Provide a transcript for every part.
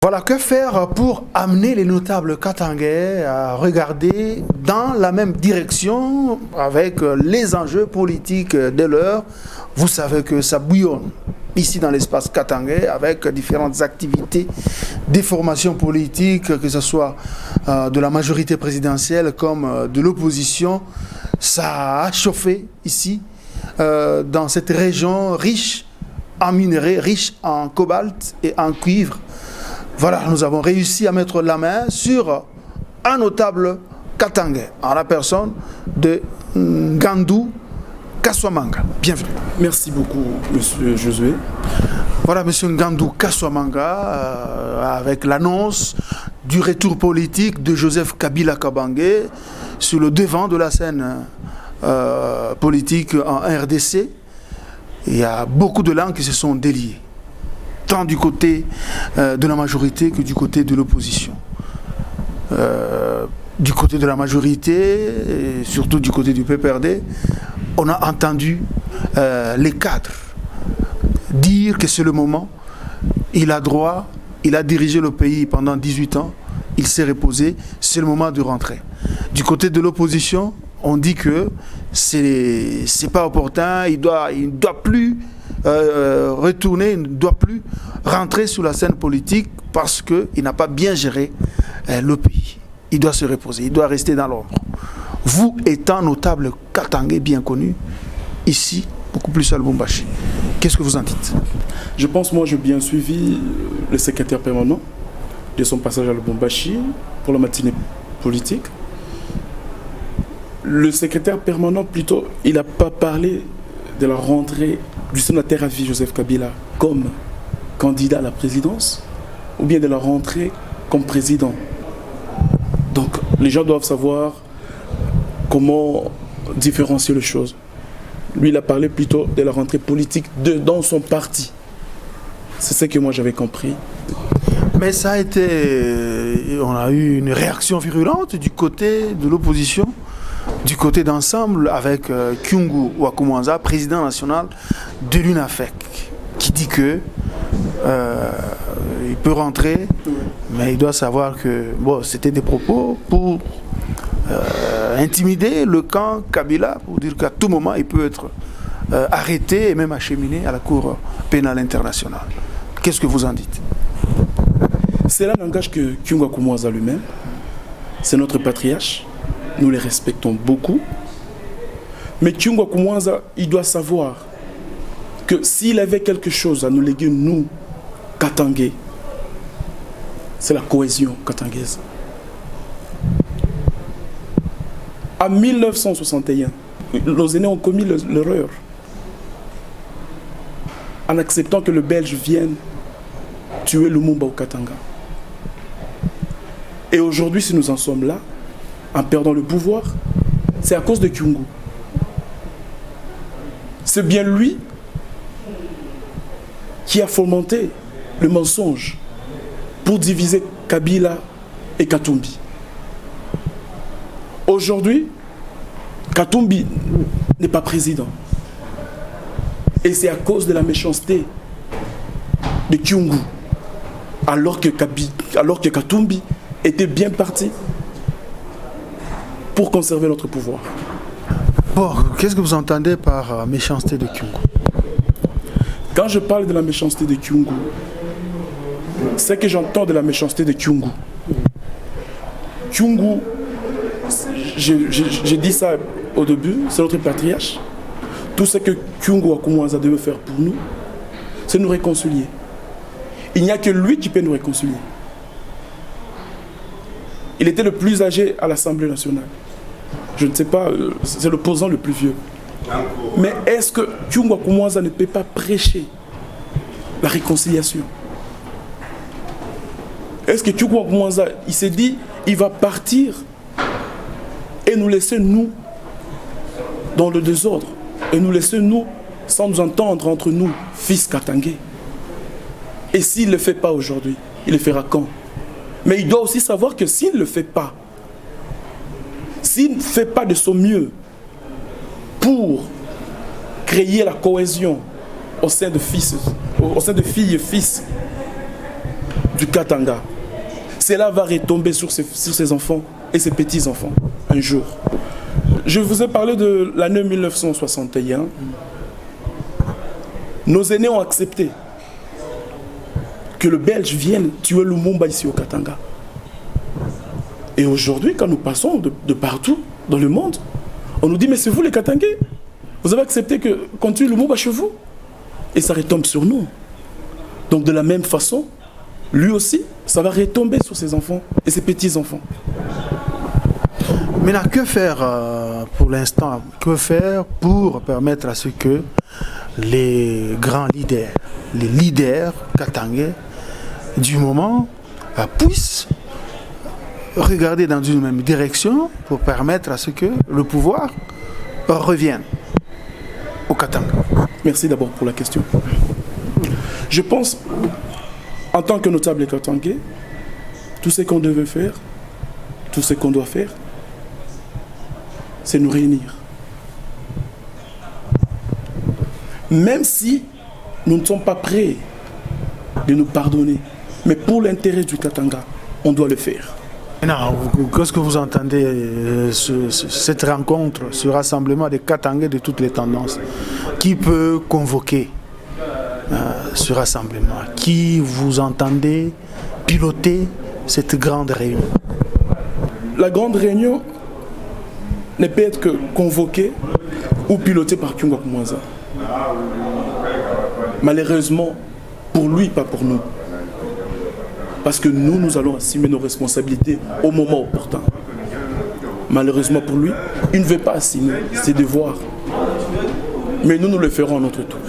Voilà, que faire pour amener les notables katangais à regarder dans la même direction avec les enjeux politiques de l'heure. Vous savez que ça bouillonne ici dans l'espace katangais avec différentes activités, des formations politiques, que ce soit de la majorité présidentielle comme de l'opposition. Ça a chauffé ici, dans cette région riche en minerais, riche en cobalt et en cuivre. Voilà, nous avons réussi à mettre la main sur un notable katangais, en la personne de Ngandou Kaswamanga. Bienvenue. Merci beaucoup, monsieur Josué. Voilà, monsieur Ngandou Kaswamanga, avec l'annonce du retour politique de Joseph Kabila Kabange sur le devant de la scène politique en RDC. Il y a beaucoup de langues qui se sont déliées, tant du côté de la majorité que du côté de l'opposition. Du côté de la majorité, et surtout du côté du PPRD, on a entendu les cadres dire que c'est le moment, il a droit, il a dirigé le pays pendant 18 ans, il s'est reposé, c'est le moment de rentrer. Du côté de l'opposition, on dit que c'est pas opportun, il doit plus retourner, il ne doit plus rentrer sur la scène politique parce qu'il n'a pas bien géré le pays. Il doit se reposer, il doit rester dans l'ombre. Vous étant notable katangais bien connu, ici, beaucoup plus à Lubumbashi, qu'est-ce que vous en dites? Je pense, moi, j'ai bien suivi le secrétaire permanent de son passage à Lubumbashi pour la matinée politique. Le secrétaire permanent, plutôt, il n'a pas parlé de la rentrée du sénateur à vie Joseph Kabila comme candidat à la présidence ou bien de la rentrée comme président. Donc les gens doivent savoir comment différencier les choses. Lui, il a parlé plutôt de la rentrée politique dans son parti. C'est ce que moi j'avais compris. Mais ça a été... On a eu une réaction virulente du côté de l'opposition, du côté d'ensemble avec Kyungu Wakumwanza, président national de l'UNAFEC, qui dit que il peut rentrer, mais il doit savoir que bon, c'était des propos pour intimider le camp Kabila, pour dire qu'à tout moment il peut être arrêté et même acheminé à la Cour pénale internationale. Qu'est-ce que vous en dites? C'est là l'engagement que Kyungu Wakumwanza lui-même, c'est notre patriarche. Nous les respectons beaucoup. Mais Kyungu Wakumwanza, il doit savoir que s'il avait quelque chose à nous léguer, nous, Katangais, c'est la cohésion katangaise. En 1961, nos aînés ont commis l'erreur en acceptant que le Belge vienne tuer Lumumba au Katanga. Et aujourd'hui, si nous en sommes là, en perdant le pouvoir, c'est à cause de Kyungu. C'est bien lui qui a fomenté le mensonge pour diviser Kabila et Katumbi. Aujourd'hui, Katumbi n'est pas président. Et c'est à cause de la méchanceté de Kyungu, alors que Katumbi était bien parti pour conserver notre pouvoir. Bon, qu'est-ce que vous entendez par méchanceté de Kyungu? Quand je parle de la méchanceté de Kyungu, c'est que j'entends de la méchanceté de Kyungu. Kyungu, j'ai dit ça au début, c'est notre patriarche. Tout ce que Kyungu Wakumwanza devait faire pour nous, c'est nous réconcilier. Il n'y a que lui qui peut nous réconcilier. Il était le plus âgé à l'Assemblée nationale. Je ne sais pas, c'est l'opposant le plus vieux. Mais est-ce que Kyungu Wakumwanza ne peut pas prêcher la réconciliation? Est-ce que Kyungu Wakumwanza, il s'est dit, il va partir et nous laisser, nous, dans le désordre, et nous laisser, nous, sans nous entendre entre nous, fils katangais? Et s'il ne le fait pas aujourd'hui, il le fera quand? Mais il doit aussi savoir que s'il ne le fait pas, s'il ne fait pas de son mieux pour créer la cohésion au sein de filles et fils du Katanga, cela va retomber sur ses enfants et ses petits-enfants un jour. Je vous ai parlé de l'année 1961. Nos aînés ont accepté que le Belge vienne tuer Lumumba ici au Katanga. Et aujourd'hui, quand nous passons de partout dans le monde, on nous dit, mais c'est vous les Katangais. Vous avez accepté qu'on tue Lumumba chez vous. Et ça retombe sur nous. Donc de la même façon, lui aussi, ça va retomber sur ses enfants et ses petits-enfants. Maintenant, que faire pour l'instant? Que faire pour permettre à ce que les grands leaders, les leaders katangais du moment puissent regarder dans une même direction pour permettre à ce que le pouvoir revienne au Katanga? Merci d'abord pour la question. Je pense, en tant que notable katangais, tout ce qu'on devait faire, tout ce qu'on doit faire, c'est nous réunir. Même si nous ne sommes pas prêts de nous pardonner, mais pour l'intérêt du Katanga, on doit le faire. Maintenant, qu'est-ce que vous entendez cette rencontre, ce rassemblement des Katangais de toutes les tendances? Qui peut convoquer ce rassemblement? Qui vous entendez piloter cette grande réunion? La grande réunion ne peut être que convoquée ou pilotée par Kyungwa Kumwanza. Malheureusement, pour lui, pas pour nous. Parce que nous allons assumer nos responsabilités au moment opportun. Malheureusement pour lui, il ne veut pas assumer ses devoirs. Mais nous le ferons à notre tour.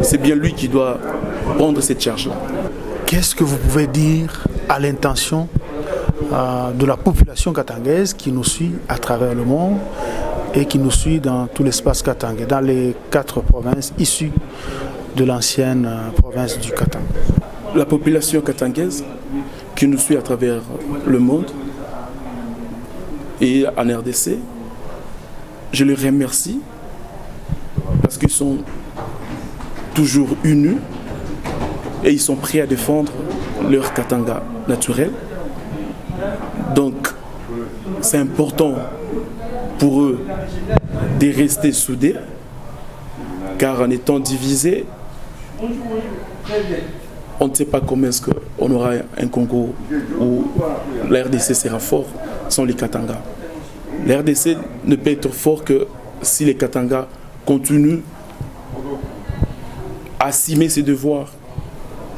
C'est bien lui qui doit prendre cette charge-là. Qu'est-ce que vous pouvez dire à l'intention de la population katangaise qui nous suit à travers le monde et qui nous suit dans tout l'espace katangais, dans les 4 provinces issues de l'ancienne province du Katanga? La population katangaise qui nous suit à travers le monde et en RDC, je les remercie parce qu'ils sont toujours unis et ils sont prêts à défendre leur Katanga naturel. Donc, c'est important pour eux de rester soudés, car en étant divisés, on ne sait pas comment est-ce qu'on aura un Congo où la RDC sera fort sans les Katanga. La RDC ne peut être fort que si les Katanga continuent à assumer ses devoirs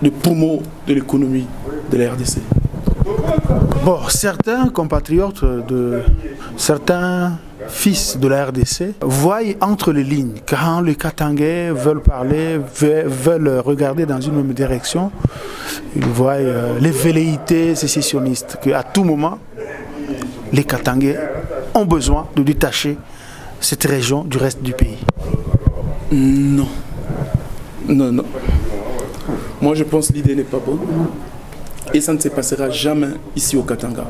de poumon de l'économie de la RDC. Bon, certains compatriotes certains fils de la RDC voient entre les lignes quand les Katangais veulent parler, veulent regarder dans une même direction. Ils voient les velléités sécessionnistes, qu'à tout moment, les Katangais ont besoin de détacher cette région du reste du pays. Non. Non. Moi, je pense que l'idée n'est pas bonne. Et ça ne se passera jamais ici au Katanga.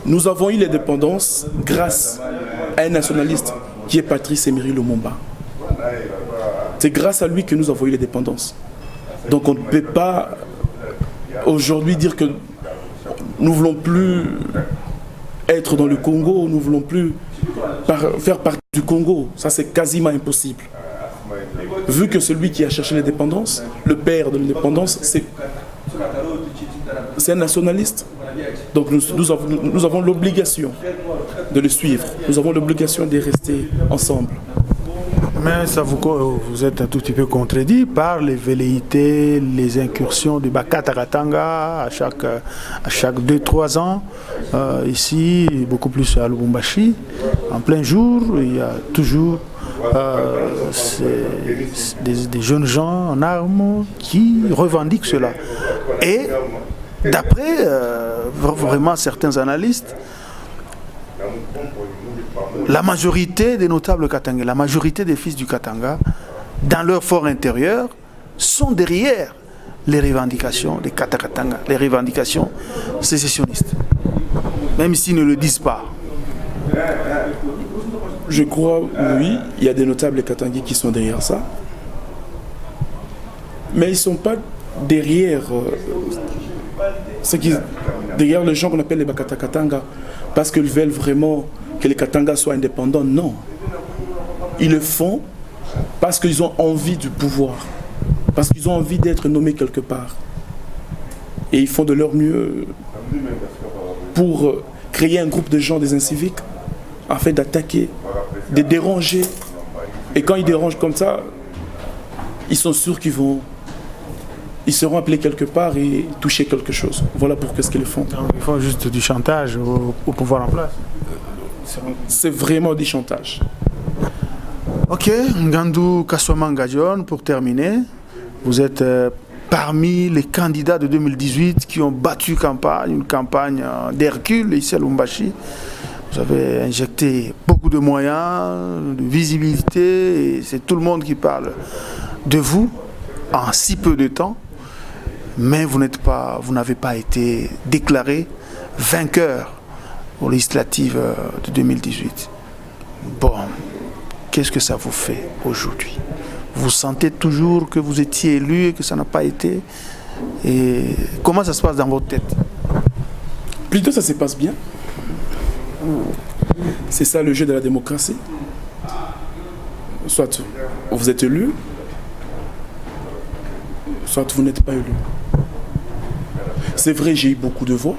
Nous avons eu l'indépendance grâce à un nationaliste qui est Patrice Emery Lumumba. C'est grâce à lui que nous avons eu l'indépendance. Donc on ne peut pas aujourd'hui dire que nous ne voulons plus être dans le Congo, nous ne voulons plus faire partie du Congo. Ça, c'est quasiment impossible. Vu que celui qui a cherché l'indépendance, le père de l'indépendance, c'est un nationaliste. Donc nous avons l'obligation de le suivre. Nous avons l'obligation de rester ensemble. Mais ça vous êtes un tout petit peu contredit par les velléités, les incursions du Bakata-Katanga à chaque 2-3 ans. Ici, beaucoup plus à Lubumbashi. En plein jour, il y a toujours des jeunes gens en armes qui revendiquent cela. Et d'après vraiment certains analystes, la majorité des notables katangais, la majorité des fils du Katanga, dans leur fort intérieur, sont derrière les revendications des Kata-Katanga, les revendications sécessionnistes, même s'ils ne le disent pas. Je crois, oui, il y a des notables katangais qui sont derrière ça, mais ils ne sont pas derrière, derrière les gens qu'on appelle les Bakata Katanga, parce qu'ils veulent vraiment que les Katanga soient indépendants. Non. Ils le font parce qu'ils ont envie du pouvoir, parce qu'ils ont envie d'être nommés quelque part. Et ils font de leur mieux pour créer un groupe de gens, des inciviques, afin d'attaquer, de déranger. Et quand ils dérangent comme ça, ils sont sûrs ils seront appelés quelque part et toucher quelque chose. Voilà pour ce qu'ils le font. Donc, il faut juste du chantage au pouvoir en place. C'est vraiment du chantage. Ok, Ngandou Kassouma Gadion, pour terminer, vous êtes parmi les candidats de 2018 qui ont battu une campagne d'Hercule ici à Lubumbashi. Vous avez injecté beaucoup de moyens, de visibilité, et c'est tout le monde qui parle de vous en si peu de temps, mais vous n'avez pas été déclaré vainqueur aux législatives de 2018. Bon, qu'est-ce que ça vous fait aujourd'hui? Vous sentez toujours que vous étiez élu et que ça n'a pas été? Et comment ça se passe dans votre tête? Plutôt ça se passe bien. C'est ça le jeu de la démocratie. Soit vous êtes élu, soit vous n'êtes pas élu. C'est vrai, j'ai eu beaucoup de voix,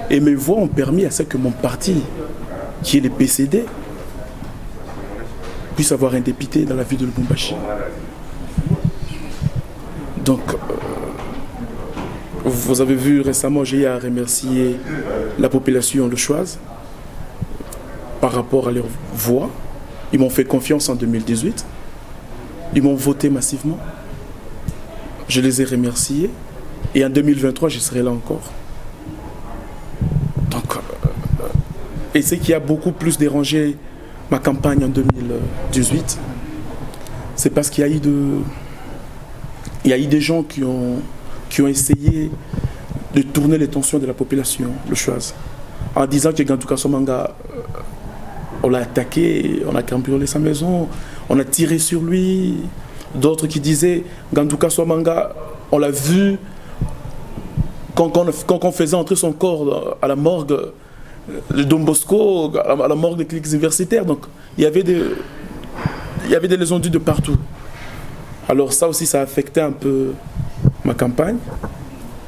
et mes voix ont permis à ce que mon parti, qui est le PCD, puisse avoir un député dans la ville de Lubumbashi. Donc, vous avez vu récemment, j'ai eu à remercier la population lilloise par rapport à leur voix. Ils m'ont fait confiance en 2018. Ils m'ont voté massivement. Je les ai remerciés. Et en 2023, je serai là encore. Donc, et ce qui a beaucoup plus dérangé ma campagne en 2018, c'est parce qu'il y a eu des gens qui ont essayé de tourner les tensions de la population lilloise en disant que Ngandou Kassouma, on l'a attaqué, on a cambriolé sa maison, on a tiré sur lui. D'autres qui disaient Ngandou Kassouma, on l'a vu quand on faisait entrer son corps à la morgue de Don Bosco, à la morgue des cliniques universitaires. Donc il y avait des lésions dues de partout. Alors ça aussi, ça a affecté un peu ma campagne.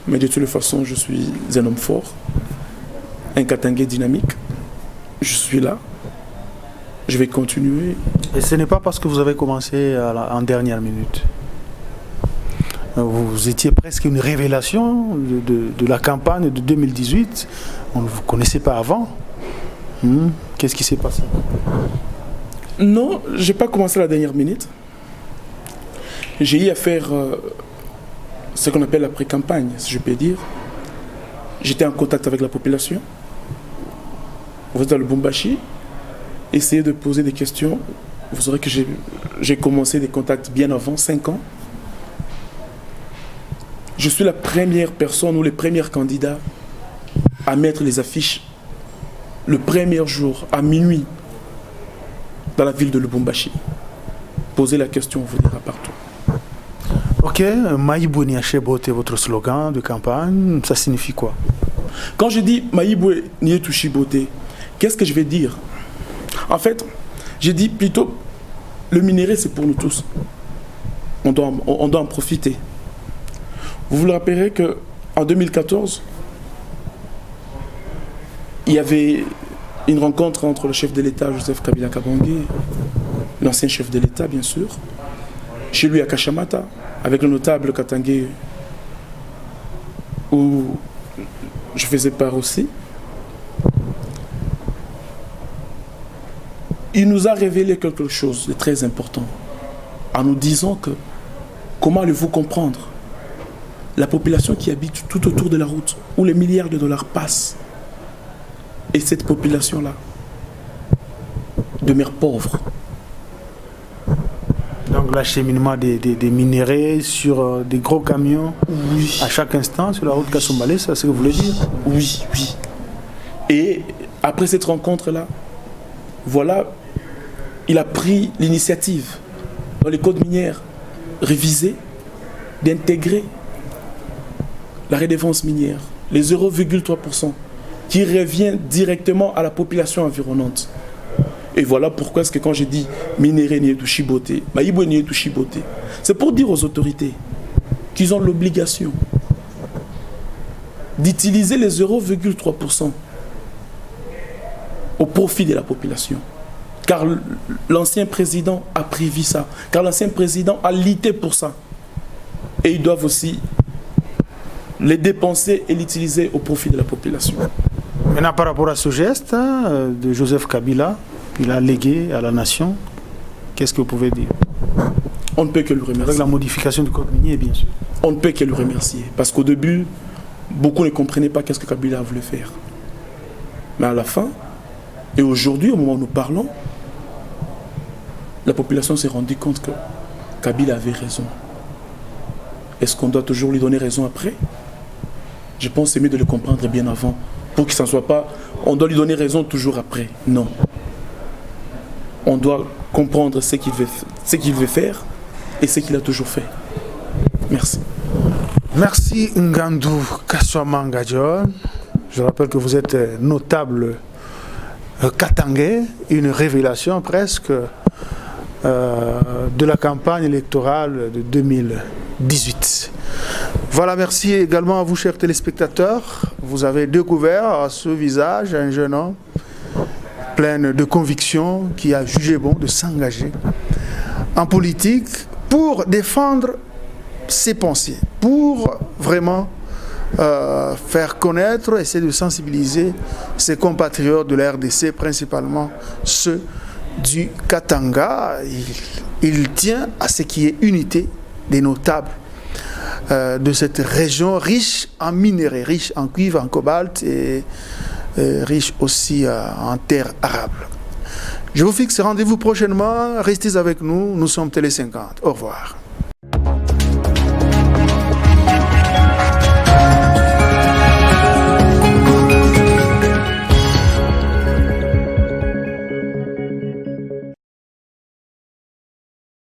Mais de toutes les façons, je suis un homme fort, un Katangais dynamique. Je suis là. Je vais continuer. Et ce n'est pas parce que vous avez commencé en dernière minute. Vous étiez presque une révélation de la campagne de 2018. On ne vous connaissait pas avant. Qu'est-ce qui s'est passé? Non, je n'ai pas commencé à la dernière minute. J'ai eu à faire ce qu'on appelle la pré-campagne, si je peux dire. J'étais en contact avec la population. Vous êtes dans le Lubumbashi. Essayez de poser des questions. Vous saurez que j'ai commencé des contacts bien avant, 5 ans. Je suis la première personne ou les premiers candidats à mettre les affiches le premier jour, à minuit, dans la ville de Lubumbashi. Poser la question, on vous dira partout. Ok, Maïbou Niachebote, votre slogan de campagne, ça signifie quoi? Quand je dis Maïbou Niachebote, qu'est-ce que je vais dire? En fait, j'ai dit plutôt, le minerai c'est pour nous tous. On doit en profiter. Vous vous rappellerez qu'en 2014, il y avait une rencontre entre le chef de l'État, Joseph Kabila Kabange, l'ancien chef de l'État bien sûr, chez lui à Kashamata, avec le notable Katangais, où je faisais part aussi. Il nous a révélé quelque chose de très important, en nous disant que, comment allez-vous comprendre la population qui habite tout autour de la route, où les milliards de dollars passent, et cette population-là demeure pauvre. Donc l'acheminement des minéraux sur des gros camions, oui, à chaque instant sur la route Kassoumbalé, c'est ce que vous voulez dire? Oui, oui. Et après cette rencontre-là, voilà, il a pris l'initiative dans les codes minières révisés d'intégrer la redevance minière, les 0,3%, qui revient directement à la population environnante. Et voilà pourquoi est-ce que quand j'ai dit minéré n'y est touchiboté, maïbo n'y est touchiboté, c'est pour dire aux autorités qu'ils ont l'obligation d'utiliser les 0,3% au profit de la population. Car l'ancien président a prévu ça, car l'ancien président a lutté pour ça. Et ils doivent aussi les dépenser et l'utiliser au profit de la population. Maintenant, par rapport à ce geste de Joseph Kabila, il a légué à la nation, qu'est-ce que vous pouvez dire? On ne peut que le remercier. Avec la modification du code minier, bien sûr. On ne peut que le remercier. Parce qu'au début, beaucoup ne comprenaient pas qu'est-ce que Kabila voulait faire. Mais à la fin, et aujourd'hui, au moment où nous parlons, la population s'est rendue compte que Kabila avait raison. Est-ce qu'on doit toujours lui donner raison après? Je pense que c'est mieux de le comprendre bien avant, pour qu'il ne s'en soit pas, on doit lui donner raison toujours après. Non. On doit comprendre ce qu'il veut faire et ce qu'il a toujours fait. Merci. Merci Ngandou Kassoama Ngadjon. Je rappelle que vous êtes notable katangais, une révélation presque de la campagne électorale de 2018. Voilà, merci également à vous, chers téléspectateurs. Vous avez découvert à ce visage un jeune homme plein de conviction qui a jugé bon de s'engager en politique pour défendre ses pensées, pour vraiment faire connaître, essayer de sensibiliser ses compatriotes de la RDC, principalement ceux du Katanga. Il tient à ce qui est unité des notables de cette région riche en minerais, riche en cuivre, en cobalt et riche aussi en terres arables. Je vous fixe rendez-vous prochainement. Restez avec nous. Nous sommes Télé 50. Au revoir.